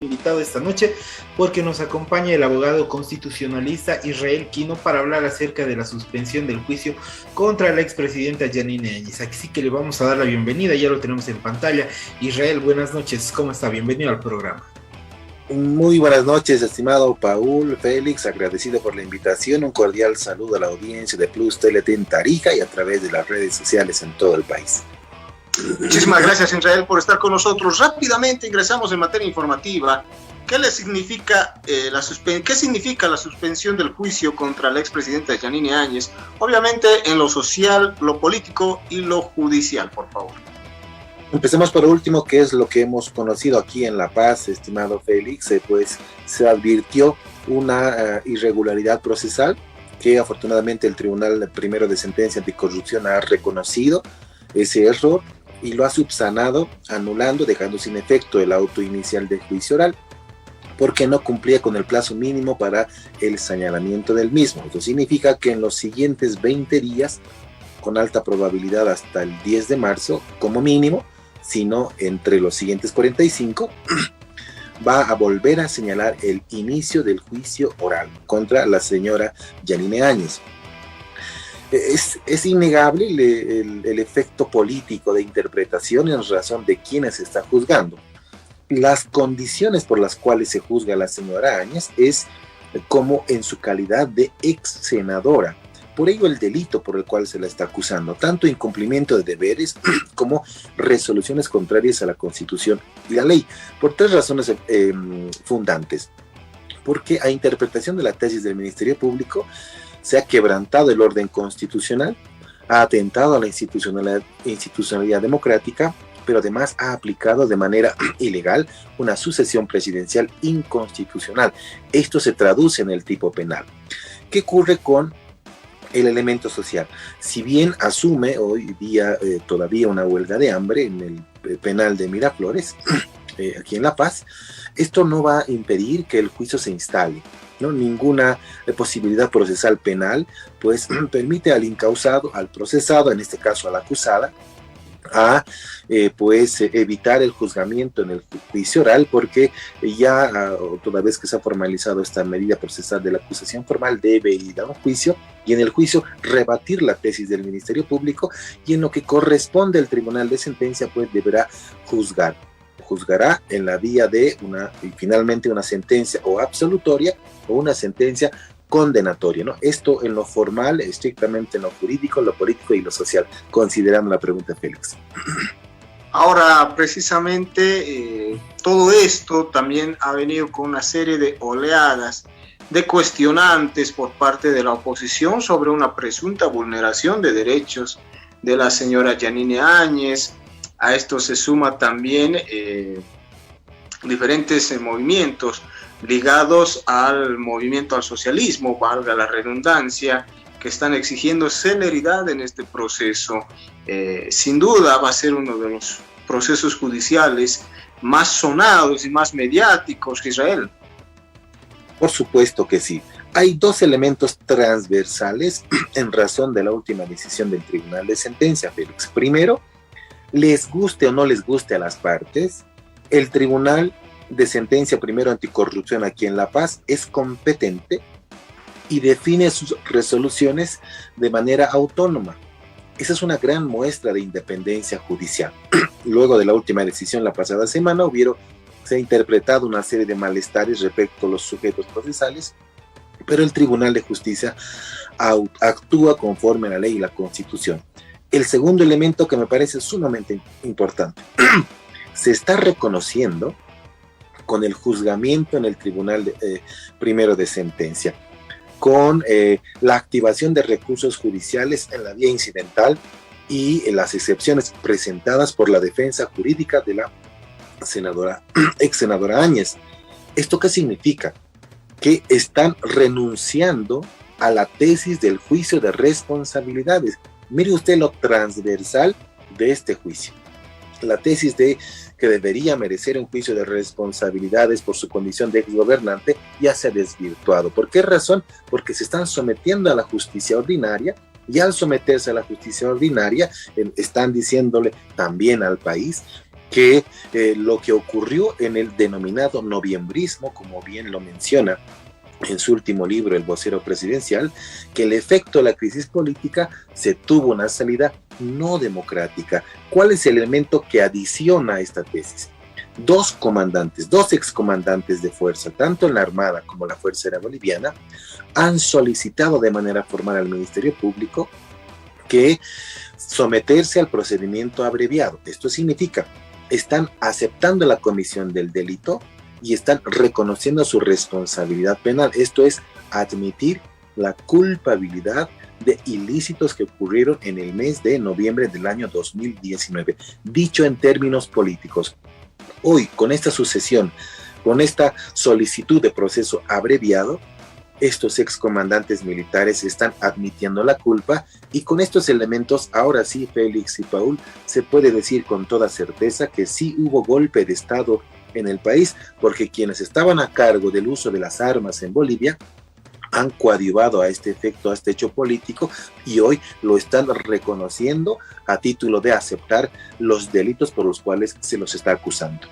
Invitado esta noche porque nos acompaña el abogado constitucionalista Israel Quino para hablar acerca de la suspensión del juicio contra la expresidenta Yanine Áñez. Así que le vamos a dar la bienvenida, ya lo tenemos en pantalla. Israel, buenas noches, ¿cómo está? Bienvenido al programa. Muy buenas noches, estimado Paul, Félix, agradecido por la invitación, un cordial saludo a la audiencia de Plus TLT en Tarija y a través de las redes sociales en todo el país. Muchísimas gracias, Israel, por estar con nosotros. Rápidamente ingresamos en materia informativa. ¿Qué significa la suspensión del juicio contra la expresidenta Yanine Áñez? Obviamente en lo social, lo político y lo judicial, por favor. Empecemos por último, que es lo que hemos conocido aquí en La Paz, estimado Félix. Pues se advirtió una irregularidad procesal que afortunadamente el Tribunal Primero de Sentencia Anticorrupción ha reconocido ese error y lo ha subsanado, anulando, dejando sin efecto el auto inicial de juicio oral, porque no cumplía con el plazo mínimo para el señalamiento del mismo. Esto significa que en los siguientes 20 días, con alta probabilidad hasta el 10 de marzo, como mínimo, sino entre los siguientes 45, va a volver a señalar el inicio del juicio oral contra la señora Yanine Áñez. Es innegable el efecto político de interpretación en razón de quienes se está juzgando. Las condiciones por las cuales se juzga a la señora Áñez es como en su calidad de ex senadora. Por ello el delito por el cual se la está acusando, tanto incumplimiento de deberes como resoluciones contrarias a la Constitución y la ley, por tres razones fundantes. Porque a interpretación de la tesis del Ministerio Público se ha quebrantado el orden constitucional, ha atentado a la institucionalidad democrática, pero además ha aplicado de manera ilegal una sucesión presidencial inconstitucional. Esto se traduce en el tipo penal. ¿Qué ocurre con el elemento social? Si bien asume hoy día todavía una huelga de hambre en el penal de Miraflores, aquí en La Paz, esto no va a impedir que el juicio se instale, ¿no? Ninguna posibilidad procesal penal pues permite al incausado, al procesado, en este caso a la acusada, a evitar el juzgamiento en el juicio oral, porque ya toda vez que se ha formalizado esta medida procesal de la acusación formal, debe ir a un juicio y en el juicio rebatir la tesis del Ministerio Público, y en lo que corresponde al Tribunal de Sentencia pues deberá juzgará en la vía de finalmente una sentencia o absolutoria o una sentencia condenatoria, ¿no? Esto en lo formal, estrictamente en lo jurídico, lo político y lo social, considerando la pregunta, Félix. Ahora, precisamente, todo esto también ha venido con una serie de oleadas de cuestionantes por parte de la oposición sobre una presunta vulneración de derechos de la señora Yanine Áñez. A esto se suma también diferentes movimientos ligados al movimiento al socialismo, valga la redundancia, que están exigiendo celeridad en este proceso. Sin duda va a ser uno de los procesos judiciales más sonados y más mediáticos, Israel. Por supuesto que sí. Hay dos elementos transversales en razón de la última decisión del Tribunal de Sentencia, Félix. Primero, les guste o no les guste a las partes, el Tribunal de Sentencia Primero Anticorrupción aquí en La Paz es competente y define sus resoluciones de manera autónoma. Esa es una gran muestra de independencia judicial. Luego de la última decisión la pasada semana se ha interpretado una serie de malestares respecto a los sujetos procesales, pero el Tribunal de Justicia actúa conforme a la ley y la Constitución. El segundo elemento que me parece sumamente importante, se está reconociendo con el juzgamiento en el Tribunal Primero de Sentencia, con la activación de recursos judiciales en la vía incidental y en las excepciones presentadas por la defensa jurídica de la ex senadora Áñez. ¿Esto qué significa? Que están renunciando a la tesis del juicio de responsabilidades. Mire usted lo transversal de este juicio. La tesis de que debería merecer un juicio de responsabilidades por su condición de exgobernante ya se ha desvirtuado. ¿Por qué razón? Porque se están sometiendo a la justicia ordinaria, y al someterse a la justicia ordinaria están diciéndole también al país que lo que ocurrió en el denominado noviembrismo, como bien lo menciona en su último libro, El vocero presidencial, que el efecto de la crisis política se tuvo una salida no democrática. ¿Cuál es el elemento que adiciona a esta tesis? Dos excomandantes de fuerza, tanto en la Armada como la Fuerza Aérea Boliviana, han solicitado de manera formal al Ministerio Público que someterse al procedimiento abreviado. Esto significa, están aceptando la comisión del delito y están reconociendo su responsabilidad penal. Esto es admitir la culpabilidad de ilícitos que ocurrieron en el mes de noviembre del año 2019. Dicho en términos políticos, hoy con esta sucesión, con esta solicitud de proceso abreviado, estos excomandantes militares están admitiendo la culpa, y con estos elementos, ahora sí, Félix y Paul, se puede decir con toda certeza que sí hubo golpe de Estado en el país, porque quienes estaban a cargo del uso de las armas en Bolivia han coadyuvado a este efecto, a este hecho político, y hoy lo están reconociendo a título de aceptar los delitos por los cuales se los está acusando.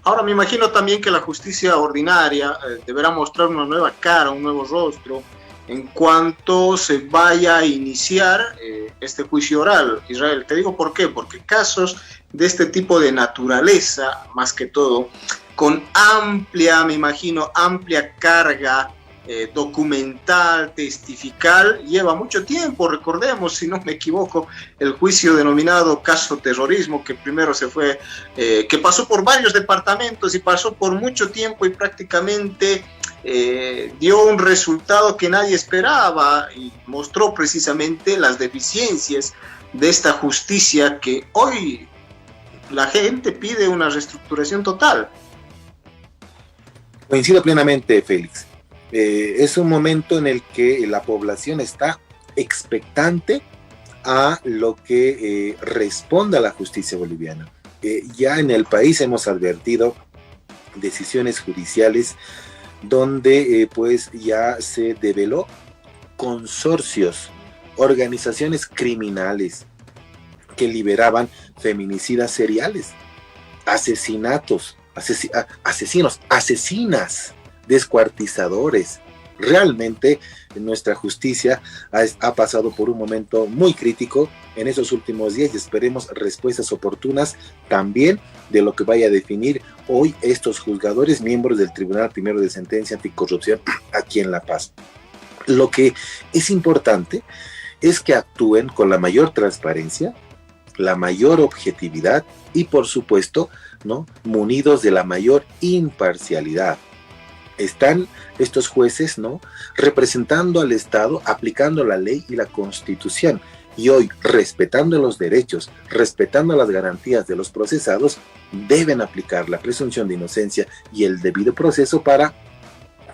Ahora me imagino también que la justicia ordinaria deberá mostrar una nueva cara, un nuevo rostro, en cuanto se vaya a iniciar este juicio oral. Israel, te digo por qué, porque casos de este tipo de naturaleza, más que todo, con amplia, me imagino, amplia carga documental, testifical, lleva mucho tiempo. Recordemos, si no me equivoco, el juicio denominado caso terrorismo, que primero que pasó por varios departamentos y pasó por mucho tiempo y prácticamente dio un resultado que nadie esperaba y mostró precisamente las deficiencias de esta justicia que hoy la gente pide una reestructuración total. Coincido plenamente, Félix. Es un momento en el que la población está expectante a lo que responda la justicia boliviana. Ya en el país hemos advertido decisiones judiciales donde pues ya se develó consorcios, organizaciones criminales que liberaban feminicidas seriales, asesinatos, asesinos, asesinas, descuartizadores. Realmente nuestra justicia ha pasado por un momento muy crítico en esos últimos días, y esperemos respuestas oportunas también de lo que vaya a definir hoy estos juzgadores, miembros del Tribunal Primero de Sentencia Anticorrupción aquí en La Paz. Lo que es importante es que actúen con la mayor transparencia, la mayor objetividad y, por supuesto, ¿no?, munidos de la mayor imparcialidad. Están estos jueces, ¿no?, representando al Estado, aplicando la ley y la Constitución, y hoy, respetando los derechos, respetando las garantías de los procesados, deben aplicar la presunción de inocencia y el debido proceso para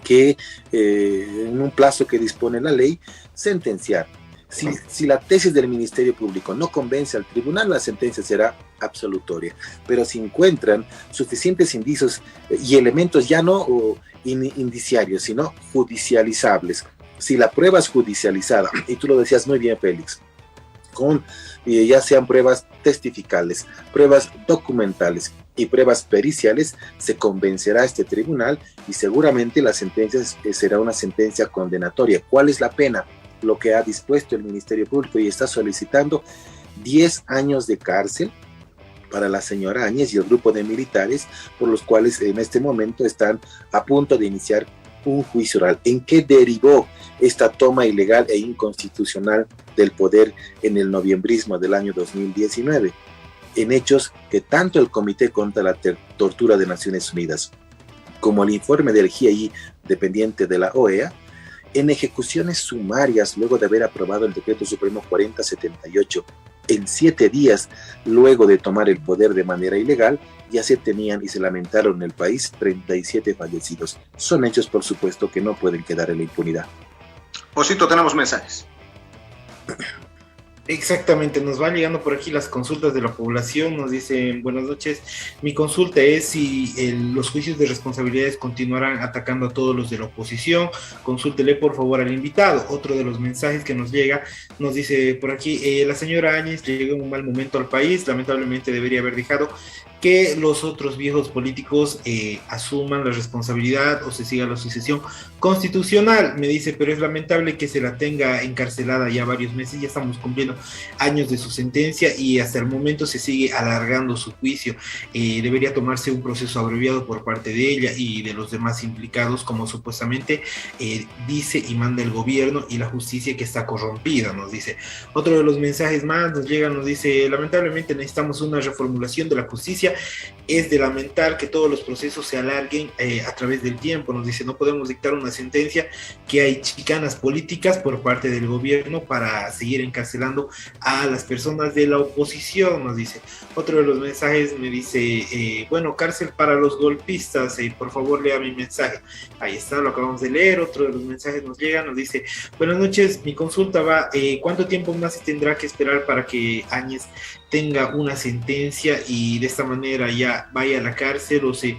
que en un plazo que dispone la ley, sentenciar. Si la tesis del Ministerio Público no convence al tribunal, la sentencia será absolutoria. Pero si encuentran suficientes indicios y elementos ya no indiciarios, sino judicializables, si la prueba es judicializada, y tú lo decías muy bien, Félix, con ya sean pruebas testificales, pruebas documentales y pruebas periciales, se convencerá a este tribunal y seguramente la sentencia será una sentencia condenatoria. ¿Cuál es la pena? Lo que ha dispuesto el Ministerio Público, y está solicitando 10 años de cárcel para la señora Áñez y el grupo de militares, por los cuales en este momento están a punto de iniciar un juicio oral. ¿En qué derivó esta toma ilegal e inconstitucional del poder en el noviembrismo del año 2019? En hechos que tanto el Comité contra la Tortura de Naciones Unidas como el informe del GIEI dependiente de la OEA, en ejecuciones sumarias luego de haber aprobado el Decreto Supremo 4078, en 7 días luego de tomar el poder de manera ilegal, ya se tenían y se lamentaron en el país 37 fallecidos. Son hechos, por supuesto, que no pueden quedar en la impunidad. Osito, tenemos mensajes. Exactamente, nos van llegando por aquí las consultas de la población. Nos dicen: buenas noches, mi consulta es si los juicios de responsabilidades continuarán atacando a todos los de la oposición. Consúltele por favor al invitado. Otro de los mensajes que nos llega, nos dice por aquí: la señora Áñez llegó en un mal momento al país, lamentablemente debería haber dejado que los otros viejos políticos asuman la responsabilidad o se siga la sucesión constitucional. Me dice, pero es lamentable que se la tenga encarcelada ya varios meses, ya estamos cumpliendo años de su sentencia y hasta el momento se sigue alargando su juicio. Debería tomarse un proceso abreviado por parte de ella y de los demás implicados, como supuestamente dice y manda el gobierno y la justicia que está corrompida, nos dice. Otro de los mensajes más nos llega, nos dice, lamentablemente necesitamos una reformulación de la justicia, es de lamentar que todos los procesos se alarguen a través del tiempo, nos dice, no podemos dictar una sentencia que hay chicanas políticas por parte del gobierno para seguir encarcelando a las personas de la oposición, nos dice. Otro de los mensajes me dice, bueno, cárcel para los golpistas, por favor lea mi mensaje. Ahí está, lo acabamos de leer. Otro de los mensajes nos llega, nos dice, buenas noches, mi consulta va, ¿cuánto tiempo más se tendrá que esperar para que Áñez tenga una sentencia y de esta manera ya vaya a la cárcel o se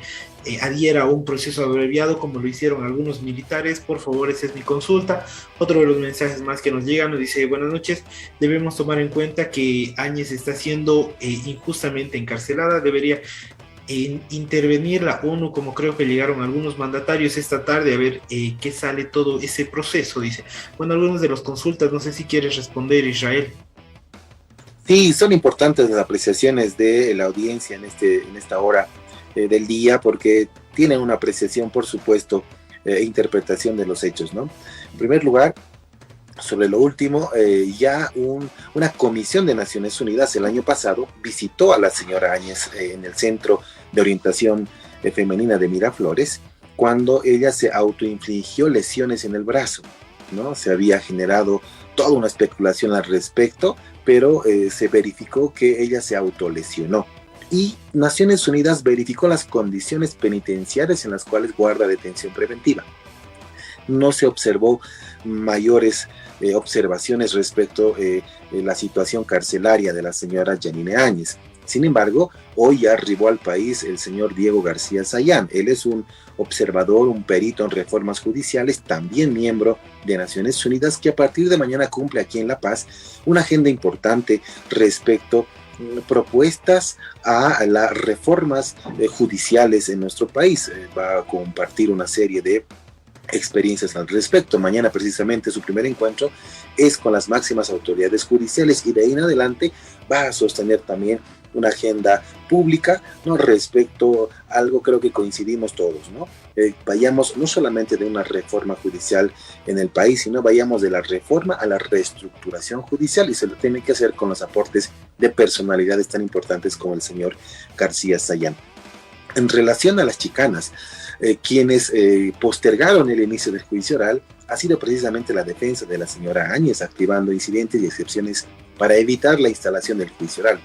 adhiera a un proceso abreviado como lo hicieron algunos militares? Por favor, esa es mi consulta. Otro de los mensajes más que nos llegan nos dice, buenas noches, debemos tomar en cuenta que Áñez está siendo injustamente encarcelada, debería intervenir la ONU, como creo que llegaron algunos mandatarios esta tarde, a ver qué sale todo ese proceso, dice. Bueno, algunas de las consultas, no sé si quieres responder, Israel. Sí, son importantes las apreciaciones de la audiencia en esta hora del día, porque tienen una apreciación, por supuesto, interpretación de los hechos, ¿no? En primer lugar, sobre lo último, una comisión de Naciones Unidas el año pasado visitó a la señora Áñez en el Centro de Orientación Femenina de Miraflores, cuando ella se autoinfligió lesiones en el brazo, ¿no? Se había generado toda una especulación al respecto, pero se verificó que ella se autolesionó. Y Naciones Unidas verificó las condiciones penitenciarias en las cuales guarda detención preventiva. No se observó mayores observaciones respecto a la situación carcelaria de la señora Yanine Áñez. Sin embargo, hoy ya arribó al país el señor Diego García Sayán. Él es un observador, un perito en reformas judiciales, también miembro de Naciones Unidas, que a partir de mañana cumple aquí en La Paz una agenda importante respecto a propuestas a las reformas judiciales en nuestro país. Va a compartir una serie de experiencias al respecto. Mañana precisamente su primer encuentro es con las máximas autoridades judiciales y de ahí en adelante va a sostener también una agenda pública, ¿no? Respecto a algo, creo que coincidimos todos, ¿no? Vayamos no solamente de una reforma judicial en el país, sino vayamos de la reforma a la reestructuración judicial, y se lo tiene que hacer con los aportes de personalidades tan importantes como el señor García Sayán. En relación a las chicanas, quienes postergaron el inicio del juicio oral ha sido precisamente la defensa de la señora Áñez, activando incidentes y excepciones para evitar la instalación del juicio oral.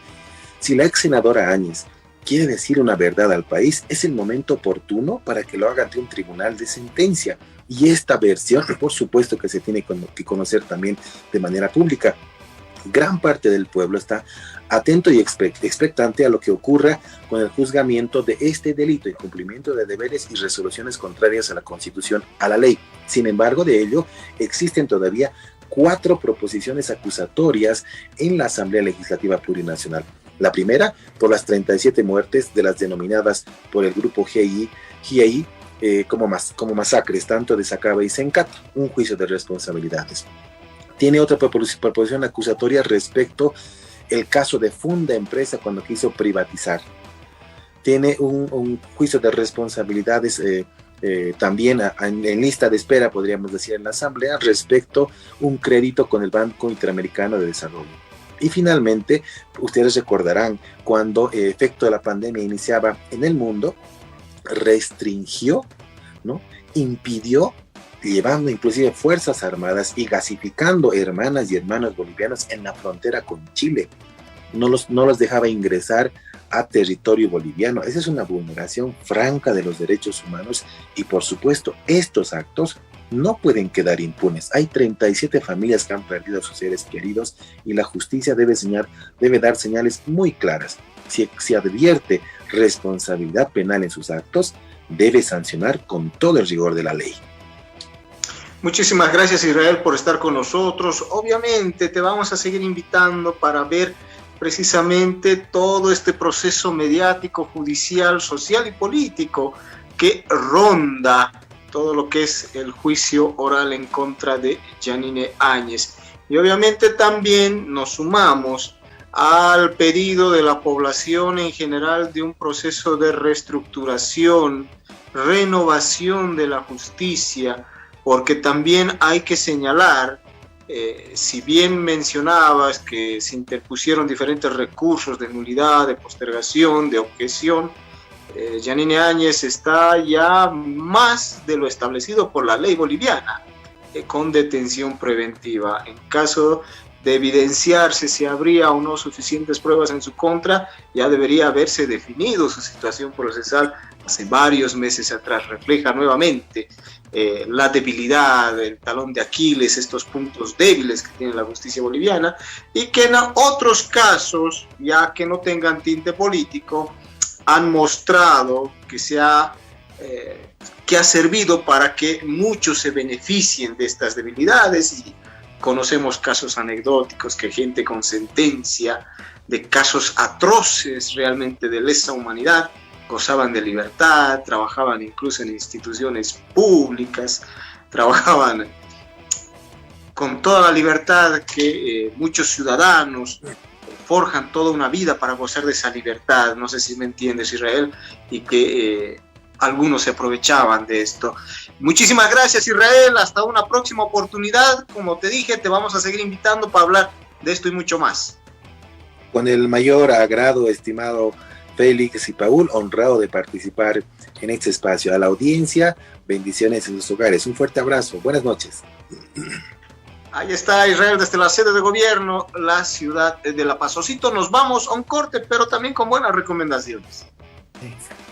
Si la ex senadora Áñez quiere decir una verdad al país, es el momento oportuno para que lo haga ante un tribunal de sentencia. Y esta versión, por supuesto que se tiene que conocer también de manera pública. Gran parte del pueblo está atento y expectante a lo que ocurra con el juzgamiento de este delito, incumplimiento de deberes y resoluciones contrarias a la Constitución, a la ley. Sin embargo, de ello existen todavía 4 proposiciones acusatorias en la Asamblea Legislativa Plurinacional. La primera, por las 37 muertes de las denominadas por el grupo GII como masacres, tanto de Sacaba y Sencata, un juicio de responsabilidades. Tiene otra proposición acusatoria respecto el caso de Funda Empresa cuando quiso privatizar. Tiene un juicio de responsabilidades también en lista de espera, podríamos decir, en la Asamblea, respecto un crédito con el Banco Interamericano de Desarrollo. Y finalmente, ustedes recordarán, cuando el efecto de la pandemia iniciaba en el mundo, restringió, ¿no? Impidió, llevando inclusive fuerzas armadas y gasificando hermanas y hermanos bolivianos en la frontera con Chile. No los dejaba ingresar a territorio boliviano. Esa es una vulneración franca de los derechos humanos y, por supuesto, estos actos no pueden quedar impunes. Hay 37 familias que han perdido a sus seres queridos y la justicia debe dar señales muy claras. Si advierte responsabilidad penal en sus actos, debe sancionar con todo el rigor de la ley. Muchísimas gracias, Israel, por estar con nosotros. Obviamente te vamos a seguir invitando para ver precisamente todo este proceso mediático, judicial, social y político que ronda todo lo que es el juicio oral en contra de Yanine Áñez. Y obviamente también nos sumamos al pedido de la población en general de un proceso de reestructuración, renovación de la justicia, porque también hay que señalar, si bien mencionabas que se interpusieron diferentes recursos de nulidad, de postergación, de objeción, Yanine Áñez está ya más de lo establecido por la ley boliviana, con detención preventiva. En caso de evidenciarse si habría o no suficientes pruebas en su contra, ya debería haberse definido su situación procesal hace varios meses atrás. Refleja nuevamente la debilidad, el talón de Aquiles, estos puntos débiles que tiene la justicia boliviana, y que en otros casos, ya que no tengan tinte político, han mostrado que ha servido para que muchos se beneficien de estas debilidades. Y conocemos casos anecdóticos que gente con sentencia de casos atroces realmente de lesa humanidad gozaban de libertad, trabajaban incluso en instituciones públicas, trabajaban con toda la libertad que muchos ciudadanos forjan toda una vida para gozar de esa libertad. No sé si me entiendes, Israel, y que algunos se aprovechaban de esto. Muchísimas gracias, Israel, hasta una próxima oportunidad. Como te dije, te vamos a seguir invitando para hablar de esto y mucho más. Con el mayor agrado, estimado Félix y Paul, honrado de participar en este espacio. A la audiencia, bendiciones en sus hogares. Un fuerte abrazo, buenas noches. Ahí está Israel desde la sede de gobierno, la ciudad de La Paz. Osito, nos vamos a un corte, pero también con buenas recomendaciones. Exacto.